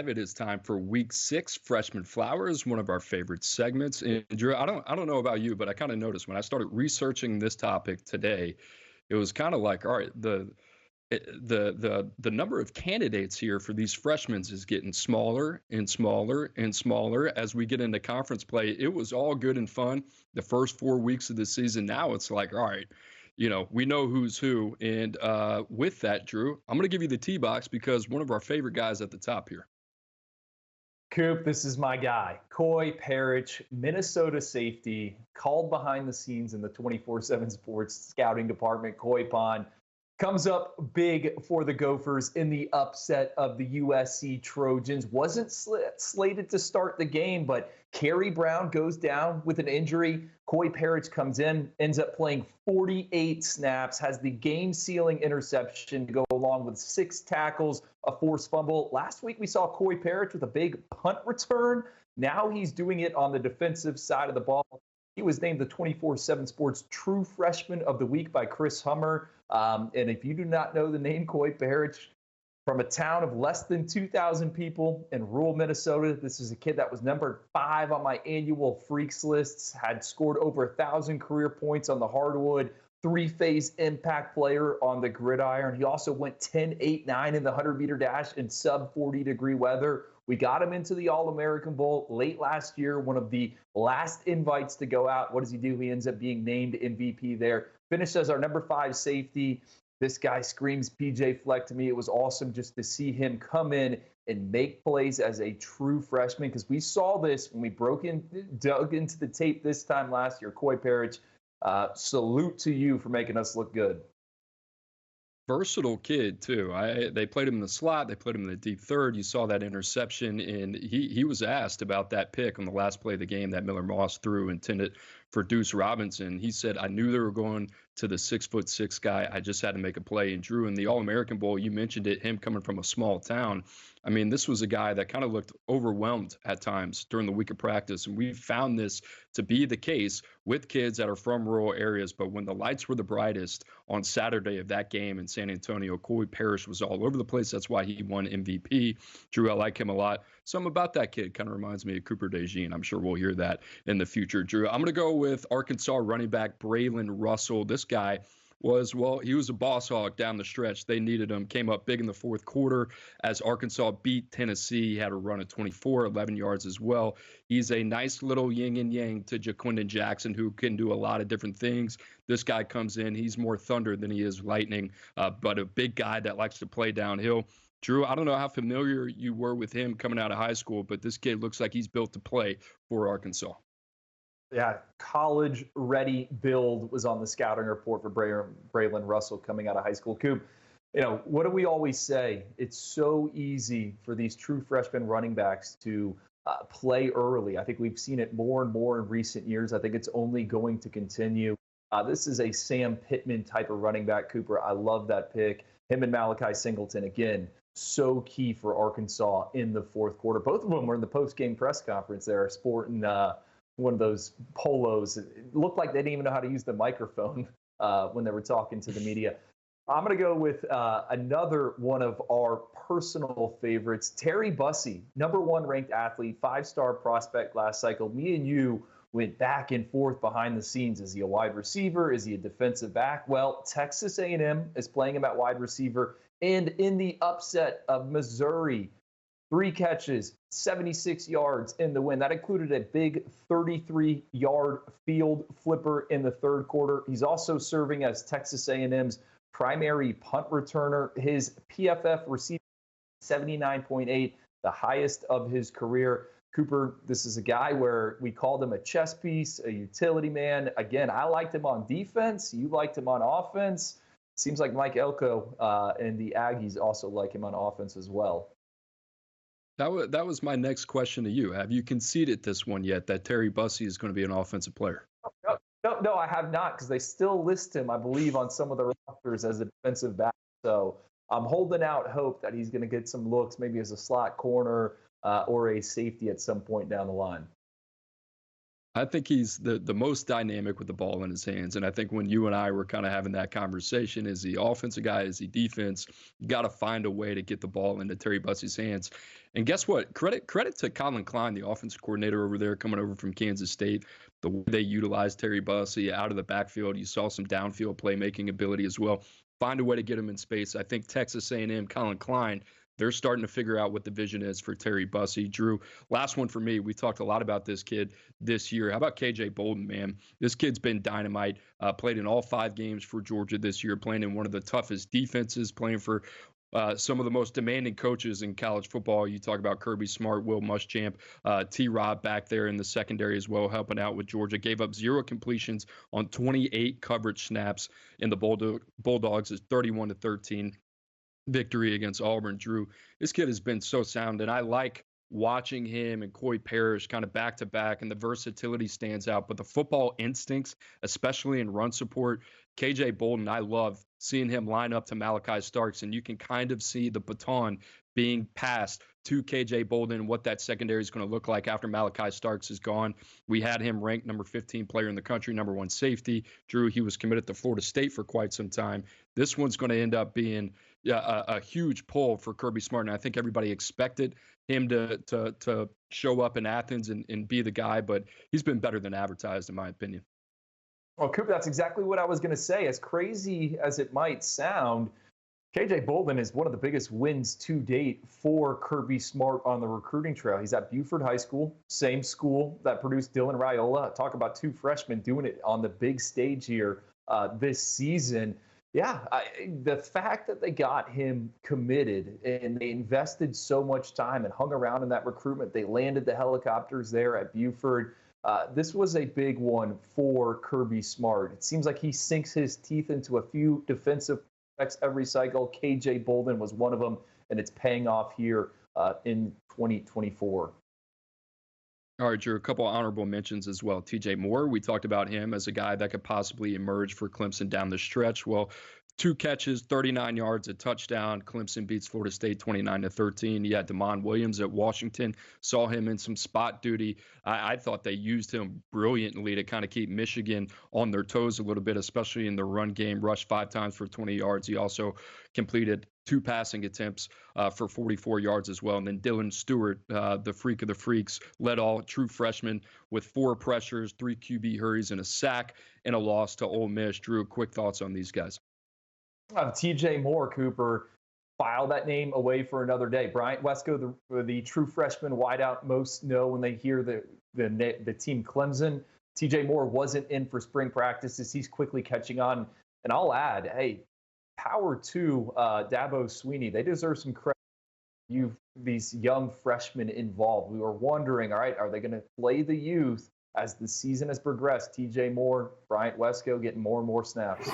It is time for week 6 freshman flowers, one of our favorite segments. And Drew, I don't know about you, but I kind of noticed when I started researching this topic today, it was kind of like, all right, the number of candidates here for these freshmen is getting smaller and smaller and smaller as we get into conference play. It was all good and fun the first 4 weeks of the season. Now it's like, all right, we know who's who. And with that, Drew, I'm going to give you the tee box because one of our favorite guys at the top here. Coop, this is my guy. Coy Perich, Minnesota safety, called behind the scenes in the 24/7 Sports scouting department. Coy Pond comes up big for the Gophers in the upset of the USC Trojans. Wasn't slated to start the game, but Kerry Brown goes down with an injury. Coy Perich comes in, ends up playing 48 snaps, has the game-sealing interception to go along with 6 tackles, a forced fumble. Last week we saw Coy Perich with a big punt return. Now he's doing it on the defensive side of the ball. He was named the 24/7 Sports True Freshman of the Week by Chris Hummer. And if you do not know the name Coy Perich, from a town of less than 2,000 people in rural Minnesota, this is a kid that was number 5 on my annual freaks lists, had scored over 1,000 career points on the hardwood, 3-phase impact player on the gridiron. He also went 10-8-9 in the 100-meter dash in sub-40-degree weather. We got him into the All-American Bowl late last year, one of the last invites to go out. What does he do? He ends up being named MVP there. Finished as our number 5 safety. This guy screams PJ Fleck to me. It was awesome just to see him come in and make plays as a true freshman, because we saw this when we dug into the tape this time last year. Coy Perich, salute to you for making us look good. Versatile kid too. They played him in the slot. They played him in the deep third. You saw that interception, and he was asked about that pick on the last play of the game that Miller Moss threw intended for Deuce Robinson. He said, "I knew they were going to the 6'6" guy. I just had to make a play." And Drew, in the All-American Bowl, you mentioned it. Him coming from a small town. I mean, this was a guy that kind of looked overwhelmed at times during the week of practice, and we found this to be the case with kids that are from rural areas. But when the lights were the brightest on Saturday of that game in San Antonio, Coy Perich was all over the place. That's why he won MVP. Drew, I like him a lot. Something about that kid kind of reminds me of Cooper DeJean. I'm sure we'll hear that in the future. Drew, I'm going to go with Arkansas running back Braylen Russell. This guy he was a boss hog down the stretch. They needed him. Came up big in the fourth quarter as Arkansas beat Tennessee. He had a run of 24, 11 yards as well. He's a nice little yin and yang to Jaquindon Jackson, who can do a lot of different things. This guy comes in. He's more thunder than he is lightning, but a big guy that likes to play downhill. Drew, I don't know how familiar you were with him coming out of high school, but this kid looks like he's built to play for Arkansas. Yeah, college-ready build was on the scouting report for Braylen Russell coming out of high school. Coop, what do we always say? It's so easy for these true freshman running backs to play early. I think we've seen it more and more in recent years. I think it's only going to continue. This is a Sam Pittman type of running back, Cooper. I love that pick. Him and Malachi Singleton, again, so key for Arkansas in the fourth quarter. Both of them were in the post-game press conference there, sporting one of those polos. It looked like they didn't even know how to use the microphone when they were talking to the media. I'm going to go with another one of our personal favorites, Terry Bussey, number 1 ranked athlete, 5-star prospect last cycle. Me and you went back and forth behind the scenes. Is he a wide receiver? Is he a defensive back? Well, Texas A&M is playing him at wide receiver. And in the upset of Missouri, 3 catches, 76 yards in the win. That included a big 33-yard field flipper in the third quarter. He's also serving as Texas A&M's primary punt returner. His PFF receiving 79.8, the highest of his career. Cooper, this is a guy where we called him a chess piece, a utility man. Again, I liked him on defense. You liked him on offense. Seems like Mike Elko and the Aggies also like him on offense as well. That was my next question to you. Have you conceded this one yet, that Terry Bussey is going to be an offensive player? No, I have not, because they still list him, I believe, on some of the rosters as a defensive back. So I'm holding out hope that he's going to get some looks, maybe as a slot corner or a safety at some point down the line. I think he's the most dynamic with the ball in his hands. And I think when you and I were kind of having that conversation, is he offensive guy? Is he defense? You got to find a way to get the ball into Terry Bussey's hands. And guess what? Credit to Colin Klein, the offensive coordinator over there, coming over from Kansas State. The way they utilized Terry Bussey out of the backfield, you saw some downfield playmaking ability as well. Find a way to get him in space. I think Texas A&M, Colin Klein, they're starting to figure out what the vision is for Terry Bussey. Drew, last one for me. We talked a lot about this kid this year. How about KJ Bolden, man? This kid's been dynamite. Played in all 5 games for Georgia this year, playing in one of the toughest defenses, playing for some of the most demanding coaches in college football. You talk about Kirby Smart, Will Muschamp, T-Rob back there in the secondary as well, helping out with Georgia. Gave up 0 completions on 28 coverage snaps in the Bulldogs' 31-13 victory against Auburn. Drew, this kid has been so sound, and I like watching him and Coy Perich kind of back to back, and the versatility stands out. But the football instincts, especially in run support, KJ Bolden, I love seeing him line up to Malachi Starks, and you can kind of see the baton being passed to KJ Bolden, what that secondary is going to look like after Malachi Starks is gone. We had him ranked number 15 player in the country, number 1 safety. Drew, he was committed to Florida State for quite some time. This one's going to end up being a huge pull for Kirby Smart, and I think everybody expected him to show up in Athens and be the guy, but he's been better than advertised, in my opinion. Well, Cooper, that's exactly what I was going to say. As crazy as it might sound, KJ Bolden is one of the biggest wins to date for Kirby Smart on the recruiting trail. He's at Buford High School, same school that produced Dylan Raiola. Talk about 2 freshmen doing it on the big stage here this season. Yeah, the fact that they got him committed and they invested so much time and hung around in that recruitment, they landed the helicopters there at Buford. This was a big one for Kirby Smart. It seems like he sinks his teeth into a few defensive prospects every cycle. KJ Bolden was one of them, and it's paying off here in 2024. All right, Drew, a couple honorable mentions as well. TJ Moore, we talked about him as a guy that could possibly emerge for Clemson down the stretch. Well, 2 catches, 39 yards, a touchdown. Clemson beats Florida State 29-13. You had Damon Williams at Washington. Saw him in some spot duty. I thought they used him brilliantly to kind of keep Michigan on their toes a little bit, especially in the run game. Rushed 5 times for 20 yards. He also completed 2 passing attempts for 44 yards as well. And then Dylan Stewart, the freak of the freaks, led all true freshmen with 4 pressures, 3 QB hurries, and a sack, and a loss to Ole Miss. Drew, quick thoughts on these guys. TJ Moore, Cooper, file that name away for another day. Bryant Wesco, the true freshman wideout most know when they hear the team Clemson. TJ Moore wasn't in for spring practices. He's quickly catching on. And I'll add, hey, power to Dabo Sweeney. They deserve some credit. These young freshmen involved. We were wondering, all right, are they going to play the youth as the season has progressed? TJ Moore, Bryant Wesco getting more and more snaps.